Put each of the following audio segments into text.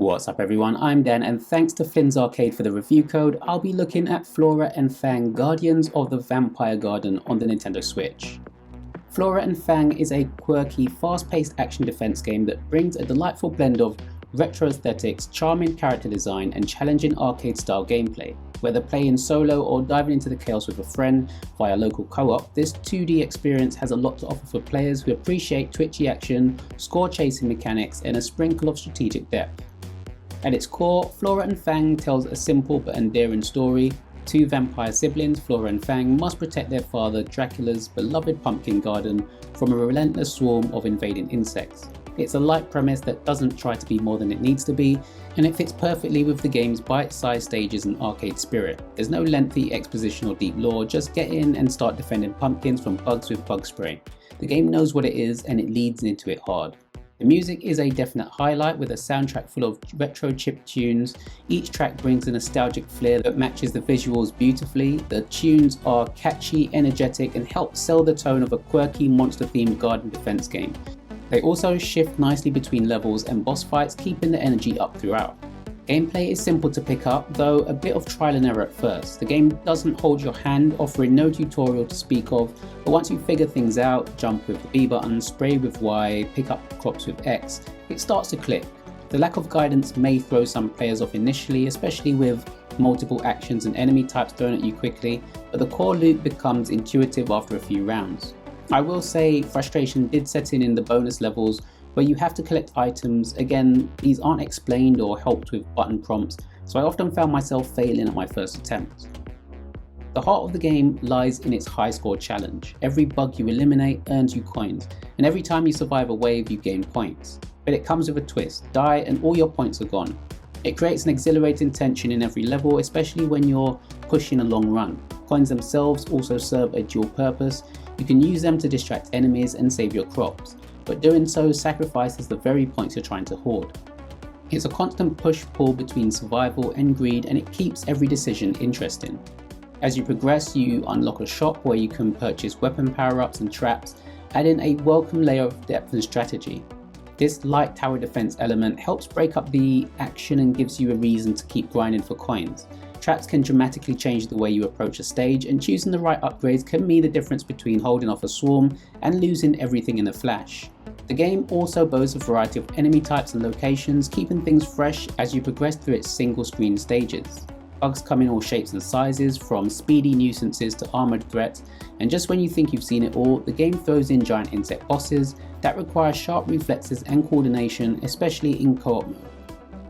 What's up everyone, I'm Dan and thanks to Flynn's Arcade for the review code, I'll be looking at Flora and Fang Guardians of the Vampire Garden on the Nintendo Switch. Flora and Fang is a quirky, fast-paced action defense game that brings a delightful blend of retro aesthetics, charming character design and challenging arcade-style gameplay. Whether playing solo or diving into the chaos with a friend via local co-op, this 2D experience has a lot to offer for players who appreciate twitchy action, score-chasing mechanics and a sprinkle of strategic depth. At its core, Flora and Fang tells a simple but endearing story. Two vampire siblings, Flora and Fang, must protect their father, Dracula's beloved pumpkin garden, from a relentless swarm of invading insects. It's a light premise that doesn't try to be more than it needs to be, and it fits perfectly with the game's bite-sized stages and arcade spirit. There's no lengthy exposition or deep lore, just get in and start defending pumpkins from bugs with bug spray. The game knows what it is and it leads into it hard. The music is a definite highlight with a soundtrack full of retro chip tunes. Each track brings a nostalgic flair that matches the visuals beautifully. The tunes are catchy, energetic and help sell the tone of a quirky monster-themed garden defense game. They also shift nicely between levels and boss fights, keeping the energy up throughout. Gameplay is simple to pick up, though a bit of trial and error at first. The game doesn't hold your hand, offering no tutorial to speak of, but once you figure things out, jump with the B button, spray with Y, pick up crops with X, it starts to click. The lack of guidance may throw some players off initially, especially with multiple actions and enemy types thrown at you quickly, but the core loop becomes intuitive after a few rounds. I will say frustration did set in the bonus levels, where you have to collect items. Again, these aren't explained or helped with button prompts, so I often found myself failing at my first attempt. The heart of the game lies in its high score challenge. Every bug you eliminate earns you coins, and every time you survive a wave you gain points. But it comes with a twist: die and all your points are gone. It creates an exhilarating tension in every level, especially when you're pushing a long run. Coins themselves also serve a dual purpose. You can use them to distract enemies and save your crops, but doing so sacrifices the very points you're trying to hoard. It's a constant push-pull between survival and greed, and it keeps every decision interesting. As you progress, you unlock a shop where you can purchase weapon power-ups and traps, adding a welcome layer of depth and strategy. This light tower defense element helps break up the action and gives you a reason to keep grinding for coins. Traps can dramatically change the way you approach a stage, and choosing the right upgrades can mean the difference between holding off a swarm and losing everything in a flash. The game also boasts a variety of enemy types and locations, keeping things fresh as you progress through its single screen stages. Bugs come in all shapes and sizes, from speedy nuisances to armoured threats, and just when you think you've seen it all, the game throws in giant insect bosses that require sharp reflexes and coordination, especially in co-op mode.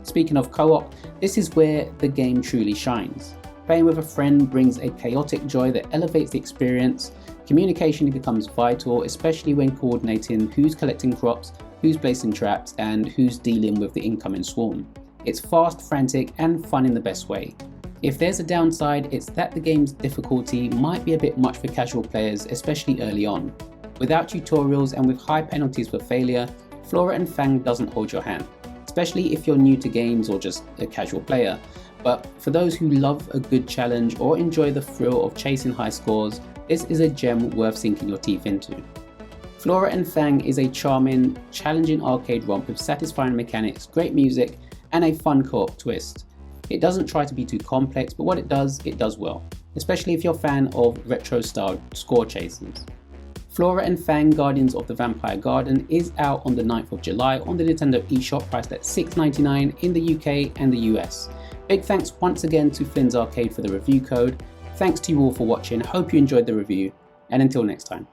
Speaking of co-op, this is where the game truly shines. Playing with a friend brings a chaotic joy that elevates the experience. Communication becomes vital, especially when coordinating who's collecting crops, who's placing traps, and who's dealing with the incoming swarm. It's fast, frantic, and fun in the best way. If there's a downside, it's that the game's difficulty might be a bit much for casual players, especially early on. Without tutorials and with high penalties for failure, Flora and Fang doesn't hold your hand, especially if you're new to games or just a casual player. But for those who love a good challenge or enjoy the thrill of chasing high scores, this is a gem worth sinking your teeth into. Flora and Fang is a charming, challenging arcade romp with satisfying mechanics, great music, and a fun co-op twist. It doesn't try to be too complex, but what it does well, especially if you're a fan of retro-style score chasers. Flora and Fang Guardians of the Vampire Garden is out on the 9th of July on the Nintendo eShop, priced at $6.99 in the UK and the US. Big thanks once again to Flynn's Arcade for the review code. Thanks to you all for watching, hope you enjoyed the review, and until next time.